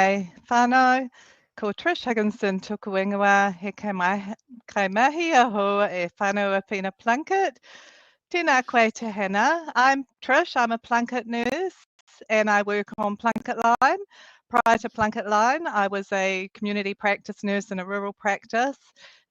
mai whānau, ko Trish Higginson tuku ingoa, he kai mahi aho e whānau a pina Plunkett. Tēnā koe te hena. I'm Trish, I'm a Plunkett nurse and I work on Plunkett Line. Prior to Plunkett Line, I was a community practice nurse in a rural practice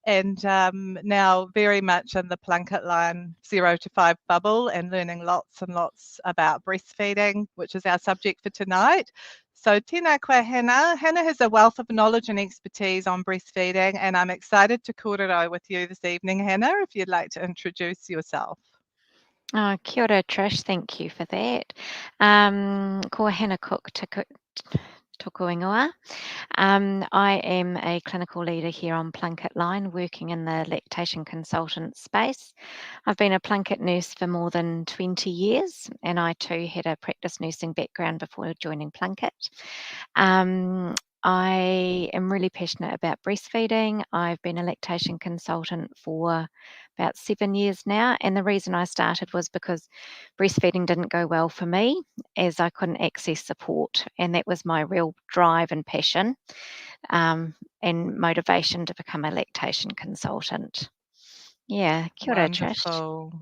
and now very much in the Plunkett Line 0 to 5 bubble and learning lots and lots about breastfeeding, which is our subject for tonight. So tēnā koe Hannah. Hannah has a wealth of knowledge and expertise on breastfeeding, and I'm excited to kōrero with you this evening, Hannah, if you'd like to introduce yourself. Oh, kia ora, Trish. Thank you for that. Ko Hannah Cook tuku ingoa. I am a clinical leader here on Plunkett Line, working in the lactation consultant space. I've been a Plunkett nurse for more than 20 years, and I too had a practice nursing background before joining Plunkett. I am really passionate about breastfeeding. I've been a lactation consultant for about 7 years now, and the reason I started was because breastfeeding didn't go well for me as I couldn't access support, and that was my real drive and passion and motivation to become a lactation consultant. Yeah, kia ora, Trish. Wonderful.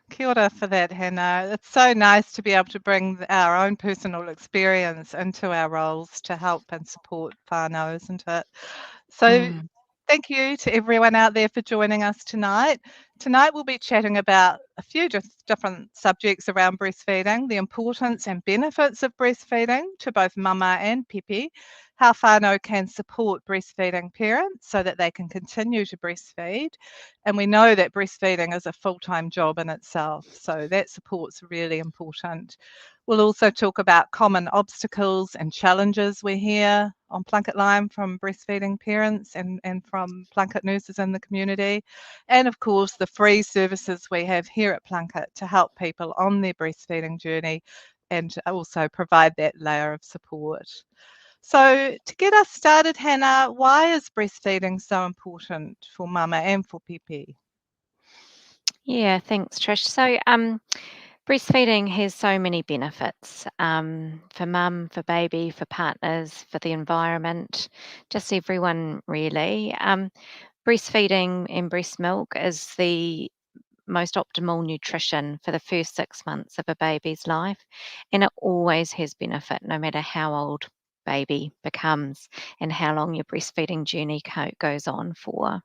Kia ora for that, Hannah. It's so nice to be able to bring our own personal experience into our roles to help and support whānau, isn't it? So thank you to everyone out there for joining us tonight. Tonight we'll be chatting about a few different subjects around breastfeeding, the importance and benefits of breastfeeding to both mama and pipi, how whānau can support breastfeeding parents so that they can continue to breastfeed. And we know that breastfeeding is a full-time job in itself, so that support's really important. We'll also talk about common obstacles and challenges we hear on Plunkett Line from breastfeeding parents and from Plunkett nurses in the community. And of course, the free services we have here at Plunkett to help people on their breastfeeding journey and also provide that layer of support. So to get us started, Hannah, why is breastfeeding so important for mama and for pipi? Yeah, thanks, Trish. So, breastfeeding has so many benefits for mum, for baby, for partners, for the environment, just everyone really. Breastfeeding and breast milk is the most optimal nutrition for the first 6 months of a baby's life, and it always has benefit no matter how old baby becomes and how long your breastfeeding journey goes on for.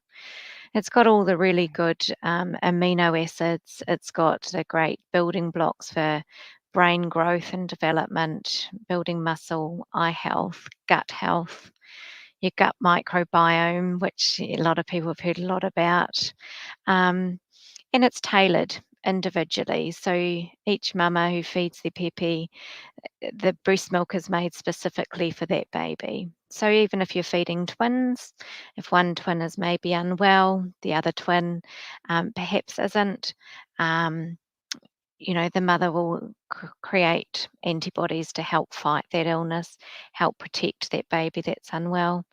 It's got all the really good amino acids. It's got the great building blocks for brain growth and development, building muscle, eye health, gut health, your gut microbiome, which a lot of people have heard a lot about. And it's tailored individually. So each mama who feeds their pipi, the breast milk is made specifically for that baby. So even if you're feeding twins, if one twin is maybe unwell, the other twin perhaps isn't, the mother will create antibodies to help fight that illness, help protect that baby that's unwell.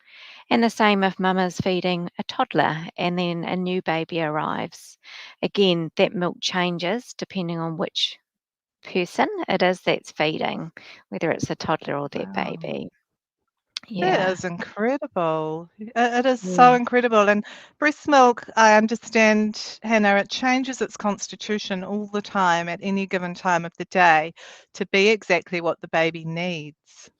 And the same if mama's feeding a toddler and then a new baby arrives. Again, that milk changes depending on which person it is that's feeding, whether it's a toddler or their Wow. baby. That Yeah. is incredible. It is so Yeah. incredible. And breast milk, I understand, Hannah, it changes its constitution all the time at any given time of the day to be exactly what the baby needs.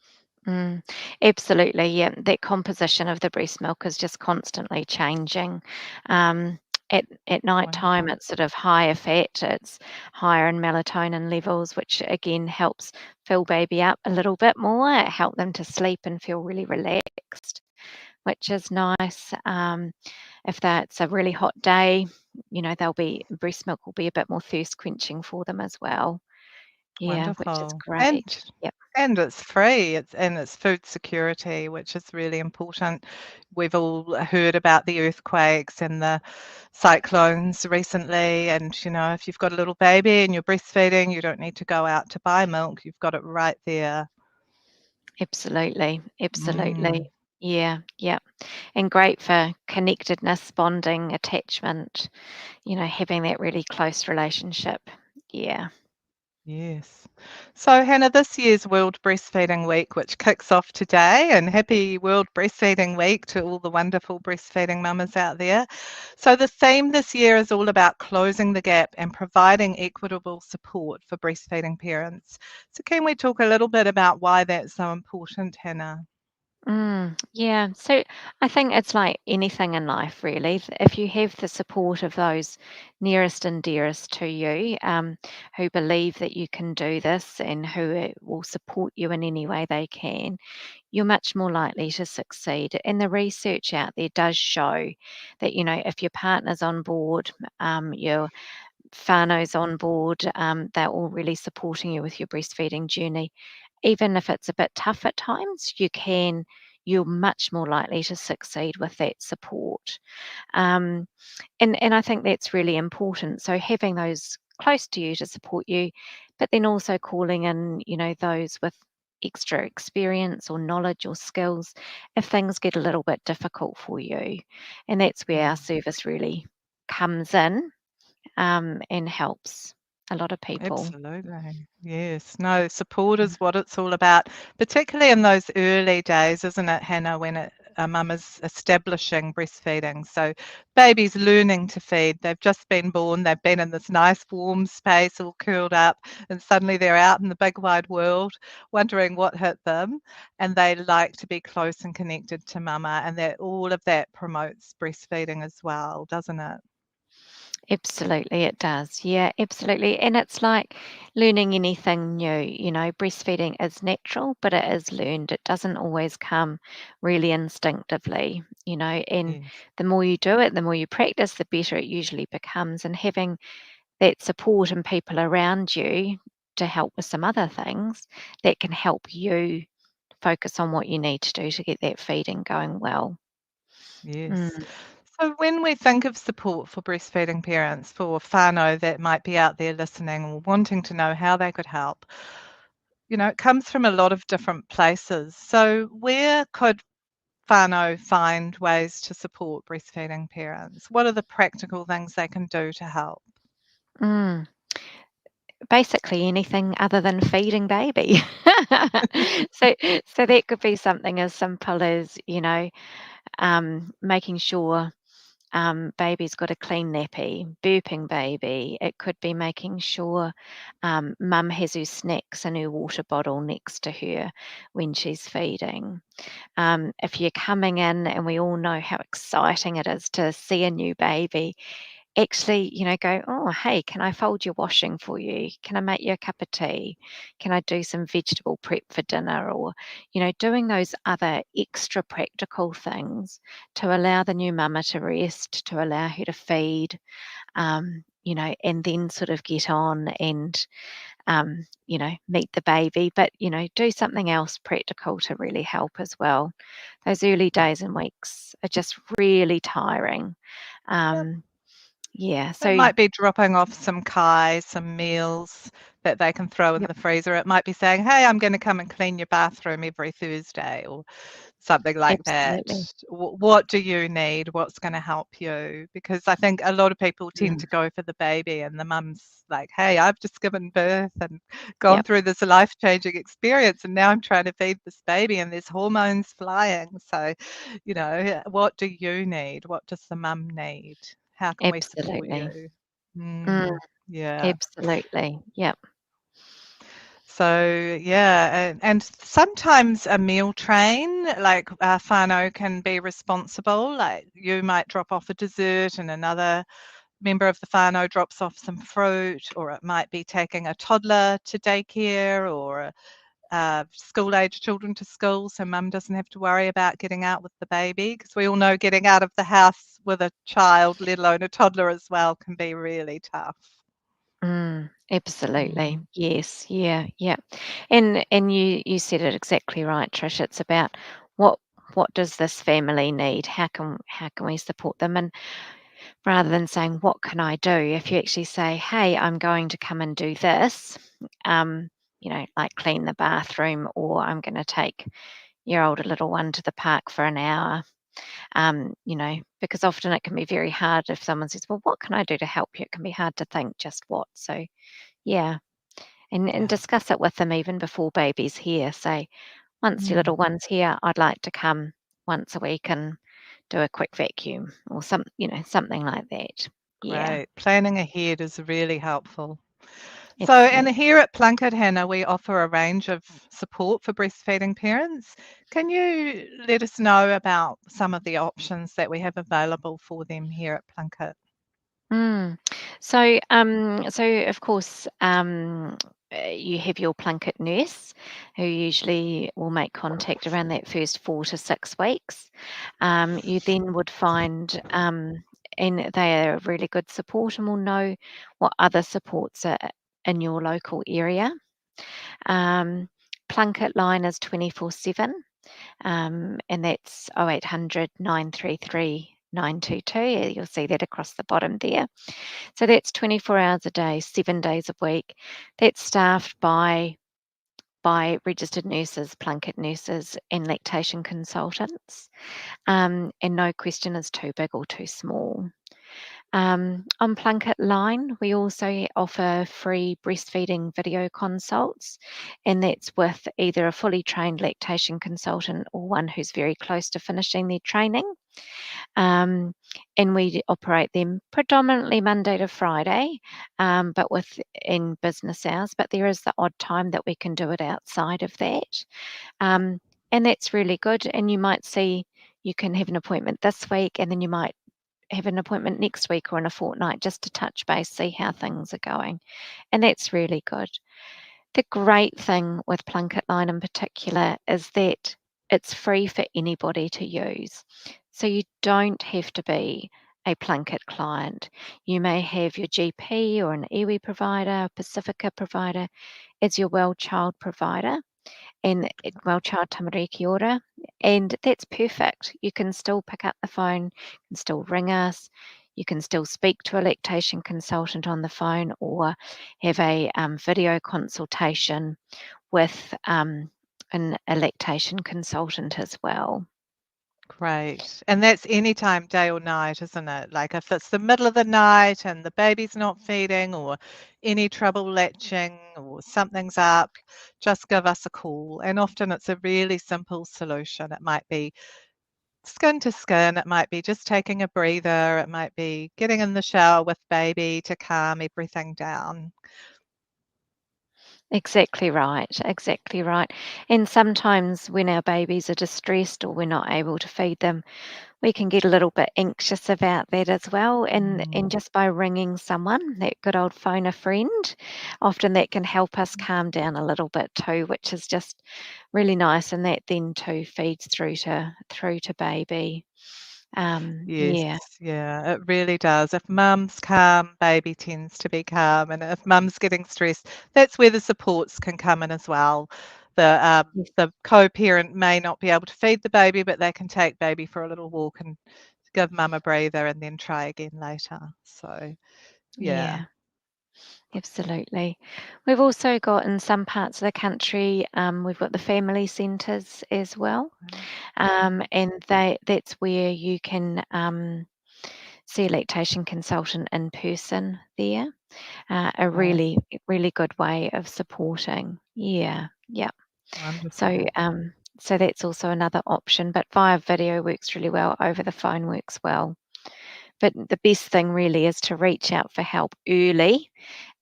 Absolutely. Yeah. That composition of the breast milk is just constantly changing. At night time, Wonderful. it's sort of higher fat, it's higher in melatonin levels, which again helps fill baby up a little bit more, help them to sleep and feel really relaxed, which is nice. If that's a really hot day, breast milk will be a bit more thirst quenching for them as well. Yeah, which is Wonderful. great. Yep. And it's free. It's food security, which is really important. We've all heard about the earthquakes and the cyclones recently. And, if you've got a little baby and you're breastfeeding, you don't need to go out to buy milk. You've got it right there. Absolutely. Absolutely. Mm, Yeah, yeah. And great for connectedness, bonding, attachment, having that really close relationship. Yeah. Yes. So, Hannah, this year's World Breastfeeding Week, which kicks off today, and happy World Breastfeeding Week to all the wonderful breastfeeding mamas out there. So, the theme this year is all about closing the gap and providing equitable support for breastfeeding parents. So, can we talk a little bit about why that's so important, Hannah? Yeah, so I think it's like anything in life, really. If you have the support of those nearest and dearest to you, who believe that you can do this and who will support you in any way they can, you're much more likely to succeed. And the research out there does show that, if your partner's on board, your whānau's on board, they're all really supporting you with your breastfeeding journey. Even if it's a bit tough at times, you're much more likely to succeed with that support. Um, and I think that's really important. So having those close to you to support you, but then also calling in, those with extra experience or knowledge or skills if things get a little bit difficult for you. And that's where our Mm. service really comes in, and helps a lot of people. Absolutely. Yes. No, support is what it's all about, particularly in those early days, isn't it, Hannah, when a mum is establishing breastfeeding. So baby's learning to feed. They've just been born. They've been in this nice warm space, all curled up, and suddenly they're out in the big wide world, wondering what hit them. And they like to be close and connected to mama, and that all of that promotes breastfeeding as well, doesn't it? Absolutely, it does. Yeah, absolutely. And it's like learning anything new. Breastfeeding is natural, but it is learned. It doesn't always come really instinctively, and Yes. the more you do it, the more you practice, the better it usually becomes. And having that support and people around you to help with some other things that can help you focus on what you need to do to get that feeding going well. Yes. Mm. So when we think of support for breastfeeding parents, for whānau that might be out there listening or wanting to know how they could help, it comes from a lot of different places. So where could whānau find ways to support breastfeeding parents? What are the practical things they can do to help? Mm. Basically anything other than feeding baby. So so that could be something as simple as, making sure, baby's got a clean nappy, burping baby. It could be making sure, mum has her snacks and her water bottle next to her when she's feeding. If you're coming in, and we all know how exciting it is to see a new baby, actually, go, "Oh, hey, can I fold your washing for you? Can I make you a cup of tea? Can I do some vegetable prep for dinner?" Or, doing those other extra practical things to allow the new mama to rest, to allow her to feed, and then sort of get on and, meet the baby, but, do something else practical to really help as well. Those early days and weeks are just really tiring. Yep. Um, yeah, It so might be dropping off some kai, some meals that they can throw in yep, the freezer. It might be saying, "Hey, I'm going to come and clean your bathroom every Thursday," or something like that. absolutely. What do you need? What's going to help you? Because I think a lot of people tend Mm, to go for the baby, and the mum's like, "Hey, I've just given birth and gone yep, through this life-changing experience, and now I'm trying to feed this baby, and there's hormones flying. So, what do you need? What does the mum need? How can we support absolutely. you?" Mm, Yeah. absolutely. Yep, So yeah, and sometimes a meal train, like whānau, can be responsible. Like you might drop off a dessert, and another member of the whānau drops off some fruit, or it might be taking a toddler to daycare or school-age children to school, so mum doesn't have to worry about getting out with the baby. Because we all know getting out of the house with a child, let alone a toddler as well, can be really tough. absolutely. Mm. Yes, yeah, yeah. And you said it exactly right, Trish. It's about what what does this family need? How can we support them? And rather than saying, "What can I do?" If you actually say, "Hey, I'm going to come and do this," um, like clean the bathroom, or I'm gonna take your older little one to the park for an hour. Because often it can be very hard if someone says, "Well, what can I do to help you?" It can be hard to think just what. So, yeah, and discuss it with them even before baby's here. Say, once your Mm. little one's here, I'd like to come once a week and do a quick vacuum or something like that. Yeah, Great. Planning ahead is really helpful. So, and absolutely. here at Plunkett, Hannah, we offer a range of support for breastfeeding parents. Can you let us know about some of the options that we have available for them here at Plunkett? Mm. So of course, you have your Plunkett nurse who usually will make contact around that first 4 to 6 weeks. You then would find, and they are really good support and will know what other supports are in your local area. Um, Plunkett line is 24/7, and that's 0800 933 922. You'll see that across the bottom there. So that's 24 hours a day, 7 days a week. That's staffed by registered nurses, Plunkett nurses, and lactation consultants. And no question is too big or too small. On Plunkett Line, we also offer free breastfeeding video consults, and that's with either a fully trained lactation consultant or one who's very close to finishing their training. Um, and we operate them predominantly Monday to Friday, but within business hours. But there is the odd time that we can do it outside of that. Um, and that's really good. And you can have an appointment this week, and then you might have an appointment next week or in a fortnight just to touch base, see how things are going. And that's really good. The great thing with Plunkett Line in particular is that it's free for anybody to use. So you don't have to be a Plunkett client. You may have your GP or an iwi provider, Pacifica provider as your well child provider, and well child tamariki kia ora, and that's perfect. You can still pick up the phone, you can still ring us, you can still speak to a lactation consultant on the phone or have a video consultation with a lactation consultant as well. Great. And that's any time, day or night, isn't it? Like if it's the middle of the night and the baby's not feeding or any trouble latching or something's up, just give us a call. And often it's a really simple solution. It might be skin to skin, it might be just taking a breather, it might be getting in the shower with baby to calm everything down. Exactly right, exactly right. And sometimes when our babies are distressed or we're not able to feed them, we can get a little bit anxious about that as well. And Mm, just by ringing someone, that good old phone a friend, often that can help us calm down a little bit too, which is just really nice. And that then too feeds through to baby. yes, Yeah, yeah, it really does. If mum's calm, baby tends to be calm. And if mum's getting stressed, that's where the supports can come in as well. yes, The co-parent may not be able to feed the baby, but they can take baby for a little walk and give mum a breather and then try again later. So, yeah. yeah. Absolutely. We've also got in some parts of the country, we've got the family centres as well. And that's where you can see a lactation consultant in person there. A Right. really, really good way of supporting. Yeah, yeah. So, Wonderful. so that's also another option, but via video works really well, over the phone works well. But the best thing really is to reach out for help early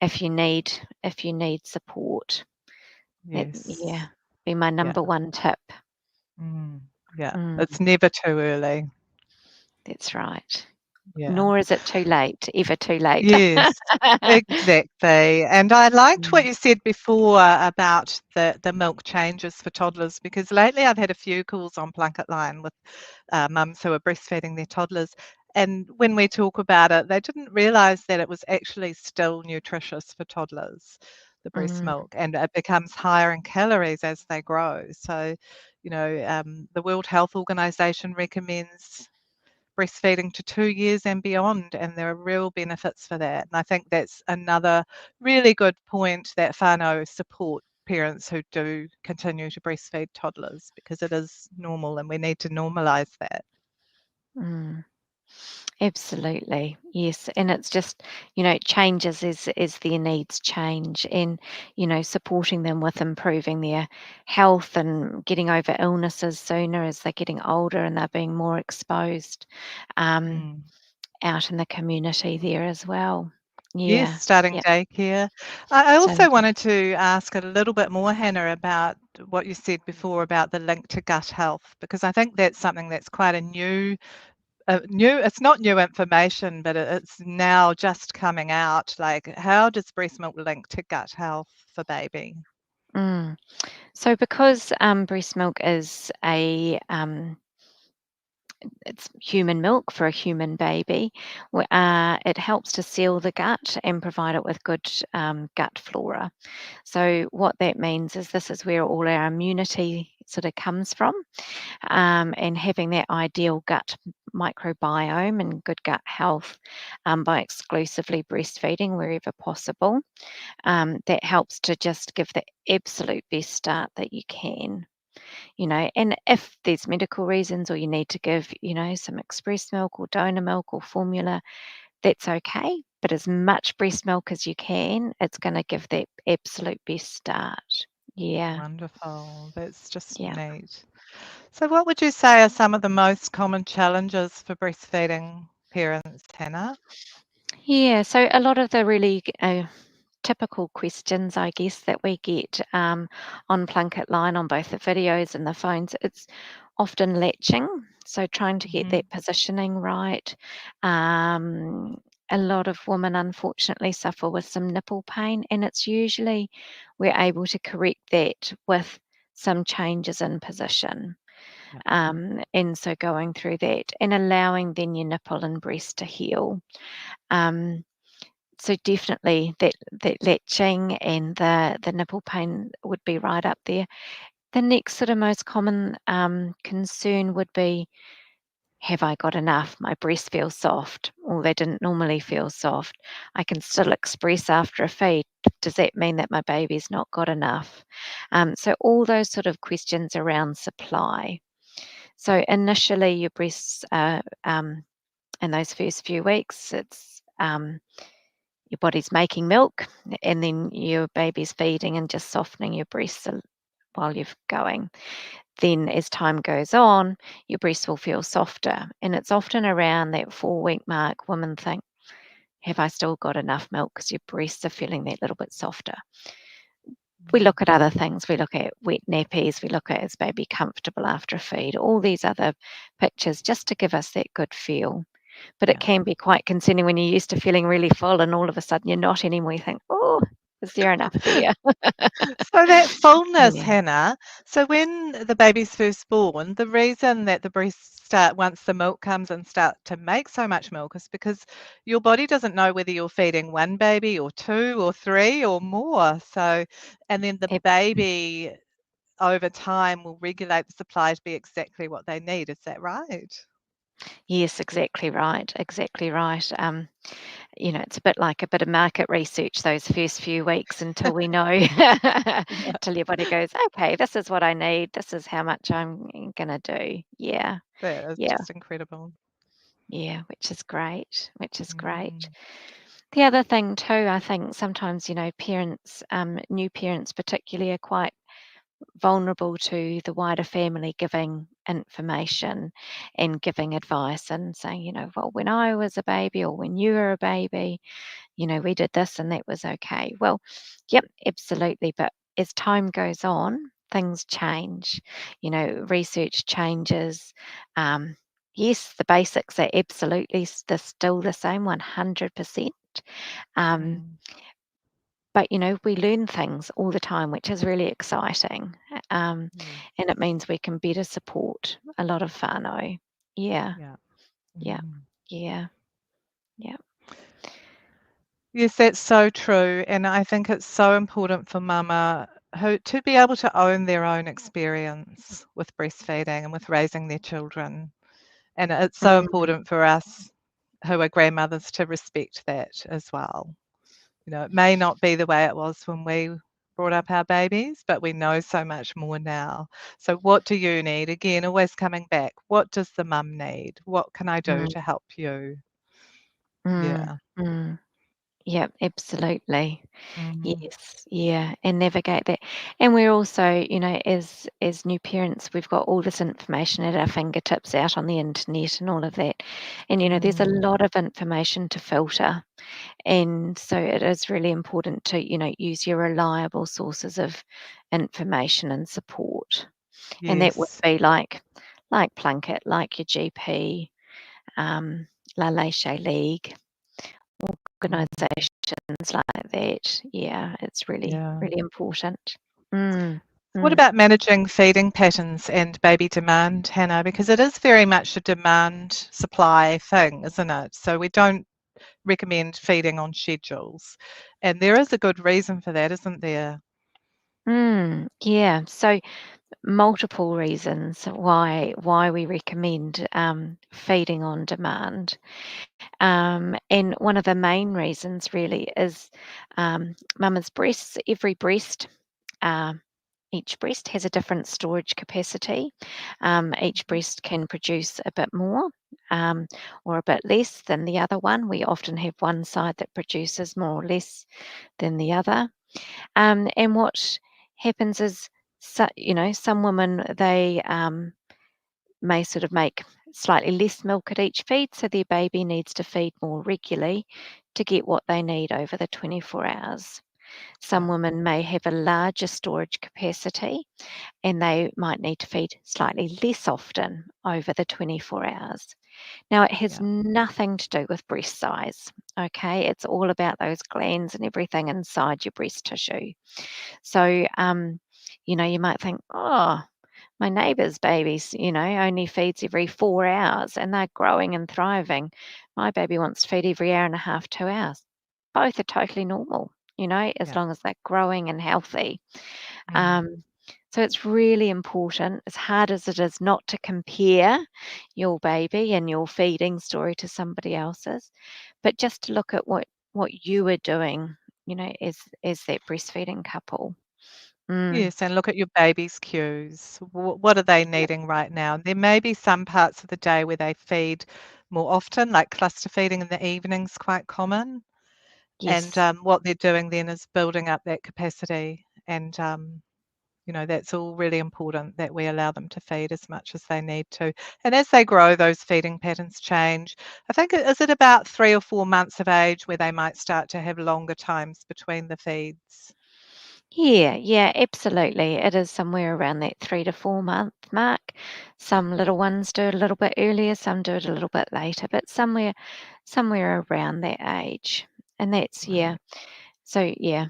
if you need support. That Yes. yeah, be my Yeah. number one tip. Mm, yeah. Mm, It's never too early. that's right. Yeah. Nor is it too late, ever too late. Yes, exactly. And I liked what Mm, you said before about the milk changes for toddlers, because lately I've had a few calls on Plunkett Line with mums who are breastfeeding their toddlers. And when we talk about it, they didn't realise that it was actually still nutritious for toddlers, the breast mm, milk, and it becomes higher in calories as they grow. So, the World Health Organization recommends breastfeeding to 2 years and beyond, and there are real benefits for that. And I think that's another really good point that Whānau support parents who do continue to breastfeed toddlers, because it is normal and we need to normalise that. mm. Absolutely. Yes. And it's just, it changes as their needs change and, supporting them with improving their health and getting over illnesses sooner as they're getting older and they're being more exposed um, Mm. out in the community there as well. Yes, Yeah. starting Yeah. daycare. I So, also wanted to ask a little bit more, Hannah, about what you said before about the link to gut health, because I think that's something that's quite a new, it's not new information, but it's now just coming out. Like, how does breast milk link to gut health for baby? mm. So because breast milk is it's human milk for a human baby. It helps to seal the gut and provide it with good gut flora. So, what that means is this is where all our immunity sort of comes from, and having that ideal gut microbiome and good gut health by exclusively breastfeeding wherever possible. That helps to just give the absolute best start that you can. And if there's medical reasons or you need to give, some express milk or donor milk or formula, that's okay. But as much breast milk as you can, it's going to give that absolute best start. Yeah, Wonderful. That's just yeah. neat. So, what would you say are some of the most common challenges for breastfeeding parents, Hannah? Yeah, so a lot of the really typical questions, I guess, that we get on Plunket Line on both the videos and the phones, it's often latching. So trying to get Hmm. that positioning right. Um, a lot of women unfortunately suffer with some nipple pain, and it's usually we're able to correct that with some changes in position. Yeah. And so going through that and allowing then your nipple and breast to heal. Um, so definitely that latching and the nipple pain would be right up there. The next sort of most common concern would be, have I got enough? My breasts feel soft, or they didn't normally feel soft. I can still express after a feed. Does that mean that my baby's not got enough? So all those sort of questions around supply. So initially, your breasts are in those first few weeks, it's your body's making milk, and then your baby's feeding and just softening your breasts while you're going. Then, as time goes on, your breasts will feel softer, and it's often around that 4 week mark. Women think, have I still got enough milk? Because your breasts are feeling that little bit softer. We Mm. look at other things. We look at wet nappies. We look at is baby comfortable after a feed. All these other pictures just to give us that good feel. But it Yeah. can be quite concerning when you're used to feeling really full and all of a sudden you're not anymore. You think, oh, is there enough there? So that fullness, Yeah. Hannah, so when the baby's first born, the reason that the breasts start, once the milk comes and start to make so much milk, is because your body doesn't know whether you're feeding one baby or two or three or more. So, and then the Ab- baby over time will regulate the supply to be exactly what they need. Is that right? Yes, exactly right. Exactly right. It's a bit like a bit of market research those first few weeks until we know, Yeah, till your body goes, okay, this is what I need. This is how much I'm going to do. Yeah. that is Yeah. just incredible. Yeah. Which is great. Which is great. Mm, The other thing too, I think sometimes, parents, new parents particularly, are quite vulnerable to the wider family giving information and giving advice and saying, well, when I was a baby or when you were a baby, we did this and that was okay. Well, yep, absolutely. But as time goes on, things change, research changes. Um, yes, the basics are absolutely they're still the same 100%. Um, mm, but we learn things all the time, which is really exciting. Um, yes, and it means we can better support a lot of whānau. Yeah, yeah. yeah, Mm. yeah, yeah. Yes, that's so true. And I think it's so important for mama who to be able to own their own experience with breastfeeding and with raising their children. And it's so Mm, important for us who are grandmothers to respect that as well. It may not be the way it was when we brought up our babies, but we know so much more now. So what do you need? Again, always coming back. What does the mum need? What can I do mm. to help you? Yeah. Yeah, absolutely. Mm. Yes, yeah, and navigate that. And we're also, as new parents, we've got all this information at our fingertips out on the internet and all of that. And there's a Mm. lot of information to filter. And so it is really important to, use your reliable sources of information and support. And that would Yes. be like Plunkett, like your GP, um, La Leche League, Mm. organisations like that. Yeah, it's really, Yeah. really important. Mm, What mm. about managing feeding patterns and baby demand, Hannah? Because it is very much a demand supply thing, isn't it? So we don't recommend feeding on schedules. And there is a good reason for that, isn't there? Yeah, so multiple reasons why we recommend feeding on demand. And one of the main reasons really is mama's breasts. Uh, each breast has a different storage capacity. Each breast can produce a bit more um, or a bit less than the other one. We often have one side that produces more or less than the other. And what happens is, some women, they may sort of make slightly less milk at each feed, so their baby needs to feed more regularly to get what they need over the 24 hours. Some Yeah, women may have a larger storage capacity and they might need to feed slightly less often over the 24 hours. Now, it has yeah, nothing to do with breast size, okay? It's all about those glands and everything inside your breast tissue. So, you might think, oh, my neighbour's babies, only feeds every 4 hours and they're growing and thriving. My baby wants to feed every hour and a half, 2 hours. Both are totally normal, as yeah. long as they're growing and healthy. Mm. Um, so it's really important, as hard as it is not to compare your baby and your feeding story to somebody else's, but just to look at what you are doing, as that breastfeeding couple. Mm. Yes, and look at your baby's cues. What are they Yep. needing right now? There may be some parts of the day where they feed more often, like cluster feeding in the evening's quite common. And Yes. what they're doing then is building up that capacity. And that's all really important that we allow them to feed as much as they need to. And as they grow, those feeding patterns change. I think, is it about 3 or 4 months of age where they might start to have longer times between the feeds? Yeah, absolutely. It is somewhere around that 3 to 4 month mark. Some little ones do it a little bit earlier, some do it a little bit later, but somewhere around that age. And that's, yeah. Right. So yeah,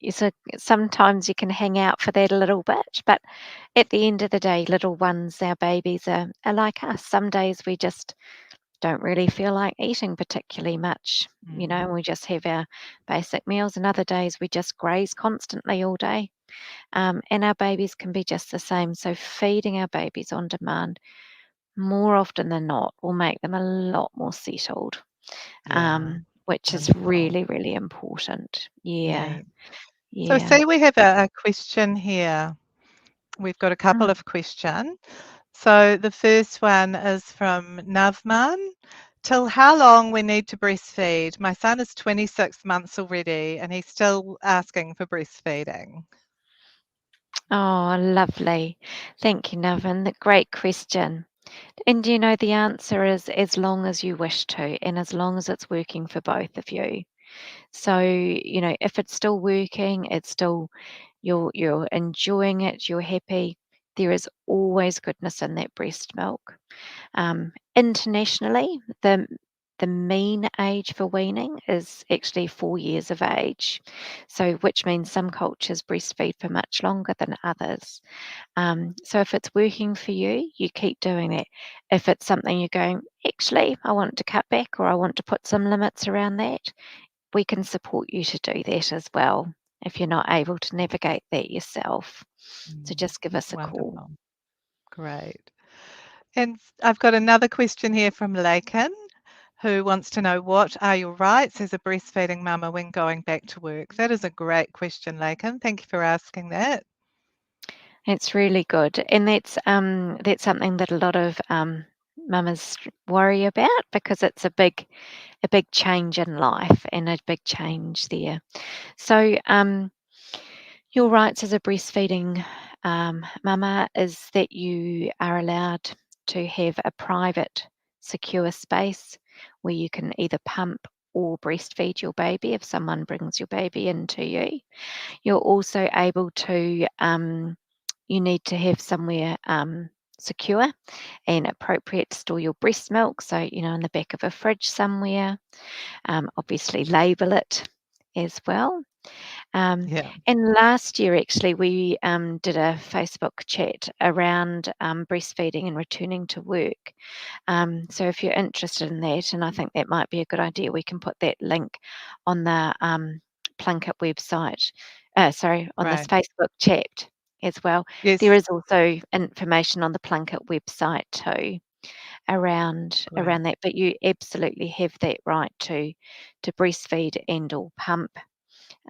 so sometimes you can hang out for that a little bit, but at the end of the day, little ones, our babies are like us. Some days we just don't really feel like eating particularly much, Mm. and we just have our basic meals, and other days we just graze constantly all day. And our babies can be just the same. So feeding our babies on demand more often than not will make them a lot more settled, Yeah. which is Wonderful. really, really important. Yeah, Neat. So yeah. see, we have a question here. We've got a couple Mm. of questions. So the first one is from Navman. Till how long we need to breastfeed? My son is 26 months already and he's still asking for breastfeeding. Oh, lovely. Thank you, Nevin. Great question. And the answer is as long as you wish to, and as long as it's working for both of you. So, if it's still working, it's still you're enjoying it, you're happy, there is always goodness in that breast milk. Internationally, the mean age for weaning is actually 4 years of age. So, which means some cultures breastfeed for much longer than others. So if it's working for you, you keep doing it. If it's something you're going, actually, I want to cut back or I want to put some limits around that, we can support you to do that as well if you're not able to navigate that yourself. So Mm, just give us a call. wonderful. Great. And I've got another question here from Lakin, who wants to know what are your rights as a breastfeeding mama when going back to work? That is a great question, Lakin. Thank you for asking that. It's really good, and that's something that a lot of mamas worry about, because it's a big change in life and a big change there. So, your rights as a breastfeeding mama is that you are allowed to have a private, secure space where you can either pump or breastfeed your baby if someone brings your baby into you. You're also able to, you need to have somewhere secure and appropriate to store your breast milk. So, in the back of a fridge somewhere. Obviously, label it as well. Yeah, And last year, actually, we did a Facebook chat around breastfeeding and returning to work. So if you're interested in that, and I think that might be a good idea, we can put that link on the Plunket website. Sorry, on this great. Facebook chat as well. There Yes, is also information on the Plunket website too great. around that. But you absolutely have that right to breastfeed and or pump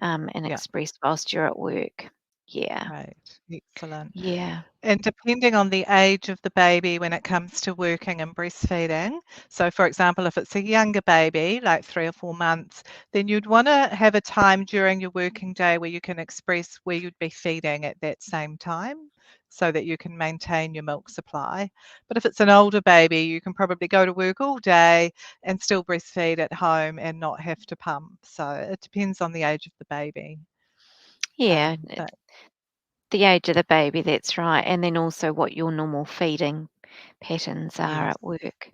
and Yeah, express whilst you're at work. Yeah, great. Excellent. yeah, And depending on the age of the baby when it comes to working and breastfeeding, so for example, if it's a younger baby, like 3 or 4 months, then you'd want to have a time during your working day where you can express where you'd be feeding at that same time so that you can maintain your milk supply. But if it's an older baby, you can probably go to work all day and still breastfeed at home and not have to pump. So it depends on the age of the baby. yeah. But The age of the baby, that's right, and then also what your normal feeding patterns are yes, at work,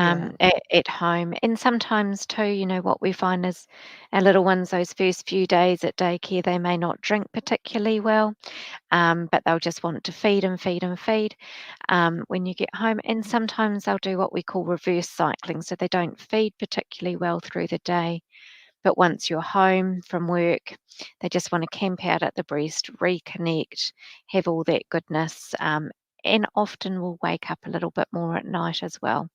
yeah, at home. And sometimes too, what we find is our little ones, those first few days at daycare, they may not drink particularly well, but they'll just want to feed and feed and feed when you get home. And sometimes they'll do what we call reverse cycling, so they don't feed particularly well through the day. But once you're home from work, they just want to camp out at the breast, reconnect, have all that goodness, and often will wake up a little bit more at night as well.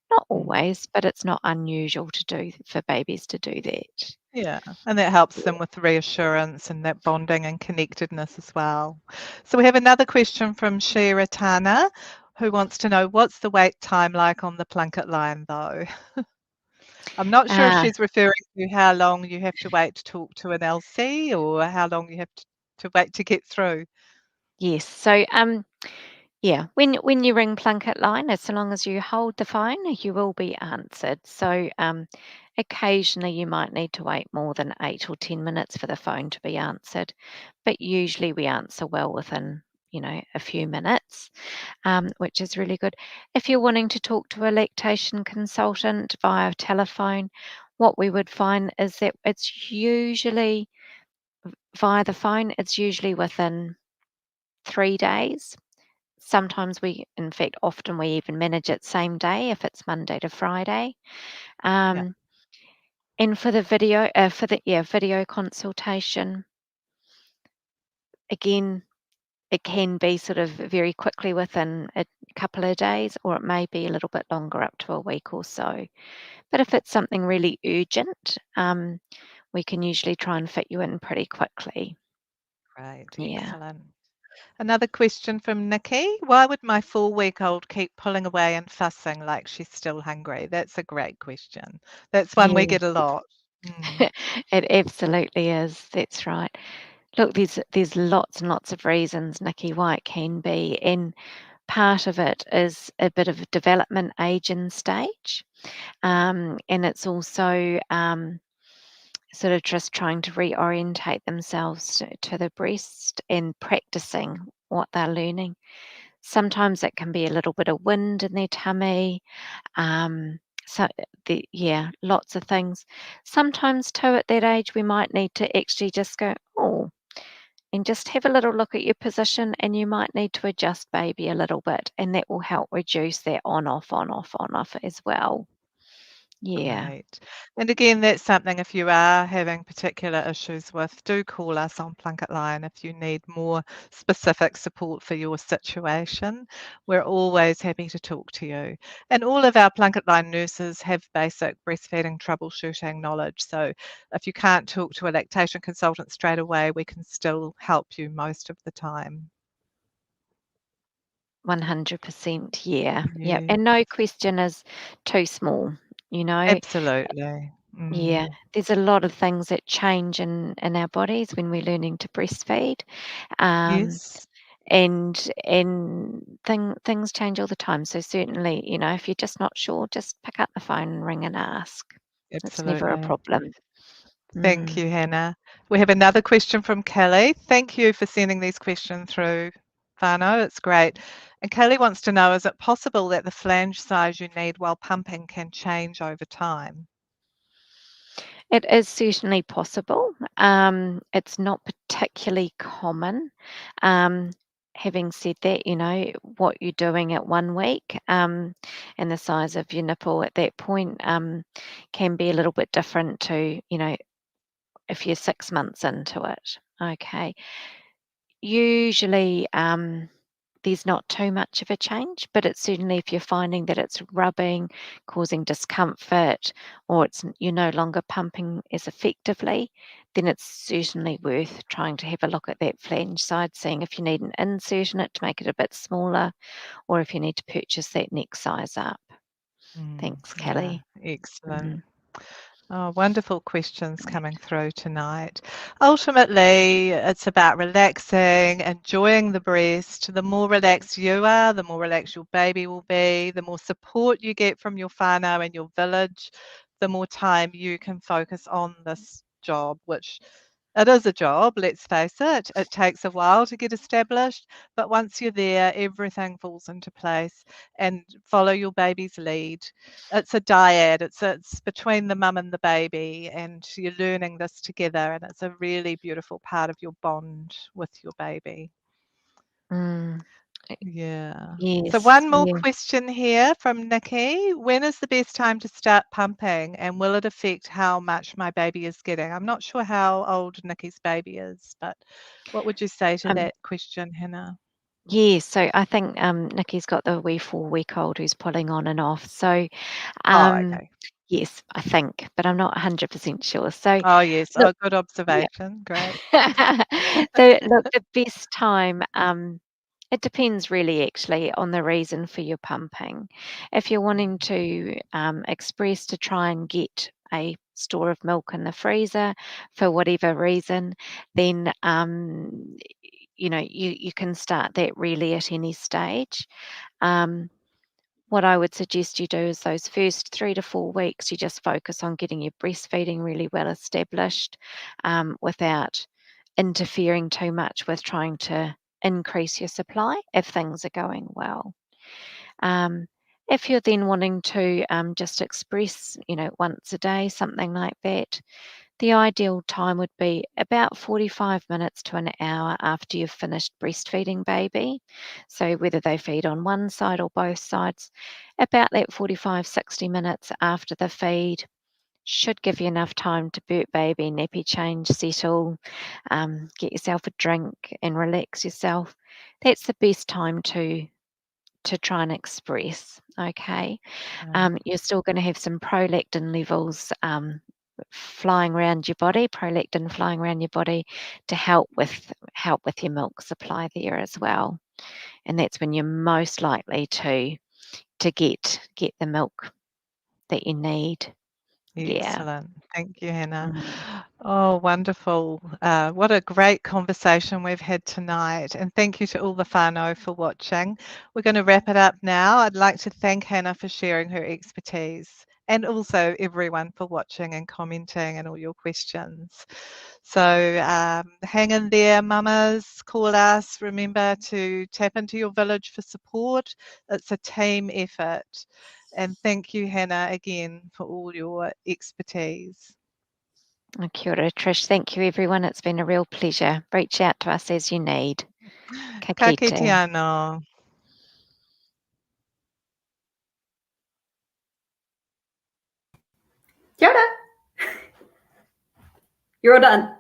Not mm, always, but it's not unusual to do for babies to do that. yeah, and that helps them with reassurance and that bonding and connectedness as well. So we have another question from Shira Tana, who wants to know what's the wait time like on the Plunket line, though. I'm not sure if Ah, she's referring to how long you have to wait to talk to an LC or how long you have to wait to get through. yes. So, yeah, when you ring Plunket line, as long as you hold the phone, you will be answered. So, occasionally you might need to wait more than 8 or 10 minutes for the phone to be answered, but usually we answer well within, a few minutes, which is really good. If you're wanting to talk to a lactation consultant via telephone, what we would find is that it's usually via the phone, it's usually within 3 days. Sometimes in fact, often we even manage it same day if it's Monday to Friday. Yeah, Um, and for the video consultation, again, it can be sort of very quickly within a couple of days, or it may be a little bit longer, up to a week or so. But if yeah, it's something really urgent, we can usually try and fit you in pretty quickly. great, Yeah. excellent. Another question from Nikki. Why would my 4-week-old keep pulling away and fussing like she's still hungry? That's a great question. That's one we Yeah. get a lot. Mm, It absolutely is. That's right. Look, there's lots and lots of reasons, Nikki, why it can be, and part of it is a bit of a development age and stage, and it's also sort of just trying to reorientate themselves to the breast and practicing what they're learning. Sometimes it can be a little bit of wind in their tummy. So yeah, lots of things. Sometimes too at that age we might need to actually just go, oh, and just have a little look at your position, and you might need to adjust baby a little bit, and that will help reduce that on off as well. Yeah. great. And again, that's something if you are having particular issues with, do call us on Plunket Line if you need more specific support for your situation. We're always happy to talk to you. And all of our Plunket Line nurses have basic breastfeeding troubleshooting knowledge. So if you can't talk to a lactation consultant straight away, we can still help you most of the time. 100%. Yeah. Yeah. Yeah, And no question is too small, you know. absolutely. Yeah. Mm. There's a lot of things that change in our bodies when we're learning to breastfeed. Um, Yes, and things change all the time. So certainly, if you're just not sure, just pick up the phone and ring and ask. It's never a absolutely. problem. Thank Mm. you, Hannah. We have another question from Kelly. Thank you for sending these questions through, Whānau. It's great. And Kelly wants to know, is it possible that the flange size you need while pumping can change over time? It is certainly possible. It's not particularly common. Um, Having said that, what you're doing at 1 week, and the size of your nipple at that point, can be a little bit different to, if you're 6 months into it. Okay. Usually, there's not too much of a change, but it's certainly if you're finding that it's rubbing, causing discomfort, or you're no longer pumping as effectively, then it's certainly worth trying to have a look at that flange side, seeing if you need an insert in it to make it a bit smaller, or if you need to purchase that next size up. Thanks, Yeah, Kelly. excellent. Mhm. Oh, wonderful questions coming through tonight. Ultimately, it's about relaxing, enjoying the breast. The more relaxed you are, the more relaxed your baby will be, the more support you get from your whānau and your village, the more time you can focus on this job, which it is a job, let's face it. It takes a while to get established, but once you're there, everything falls into place and follow your baby's lead. It's a dyad, it's between the mum and the baby, and you're learning this together, and it's a really beautiful part of your bond with your baby. Mm, Yeah. So yes, one more yeah. question here from Nikki. When is the best time to start pumping, and will it affect how much my baby is getting? I'm not sure how old Nikki's baby is, but what would you say to Um, that question, Hannah? yeah, so I think Nikki's got the wee 4-week-old who's pulling on and off. So Oh, um, okay. yes, I think, but I'm not 100% sure. So Oh, yes. look, Oh, good yeah. observation. Great. So look, the best time, it depends really actually on the reason for your pumping. If you're wanting to express to try and get a store of milk in the freezer for whatever reason, then you can start that really at any stage. Um, what I would suggest you do is those first 3 to 4 weeks, you just focus on getting your breastfeeding really well established, without interfering too much with trying to increase your supply if things are going well. Um, if you're then wanting to just express, once a day, something like that, the ideal time would be about 45 minutes to an hour after you've finished breastfeeding baby. So, whether they feed on one side or both sides, about that 45, 60 minutes after the feed should give you enough time to burp baby, nappy change, settle, get yourself a drink and relax yourself. That's the best time to try and express. Okay, Right. you're still going to have some prolactin levels flying around your body, prolactin flying around your body to help with your milk supply there as well. And that's when you're most likely to get the milk that you need. Yeah. Excellent. Thank you, Hannah. Mm. Oh, wonderful. What a great conversation we've had tonight. And thank you to all the whānau for watching. We're going to wrap it up now. I'd like to thank Hannah for sharing her expertise and also everyone for watching and commenting and all your questions. So hang in there, mamas, call us. Remember to tap into your village for support. It's a team effort. And thank you, Hannah, again for all your expertise. Kia ora, Trish. Thank you, everyone. It's been a real pleasure. Reach out to us as you need. Ka Ka kite kite. anō. Kia ora. You're all done.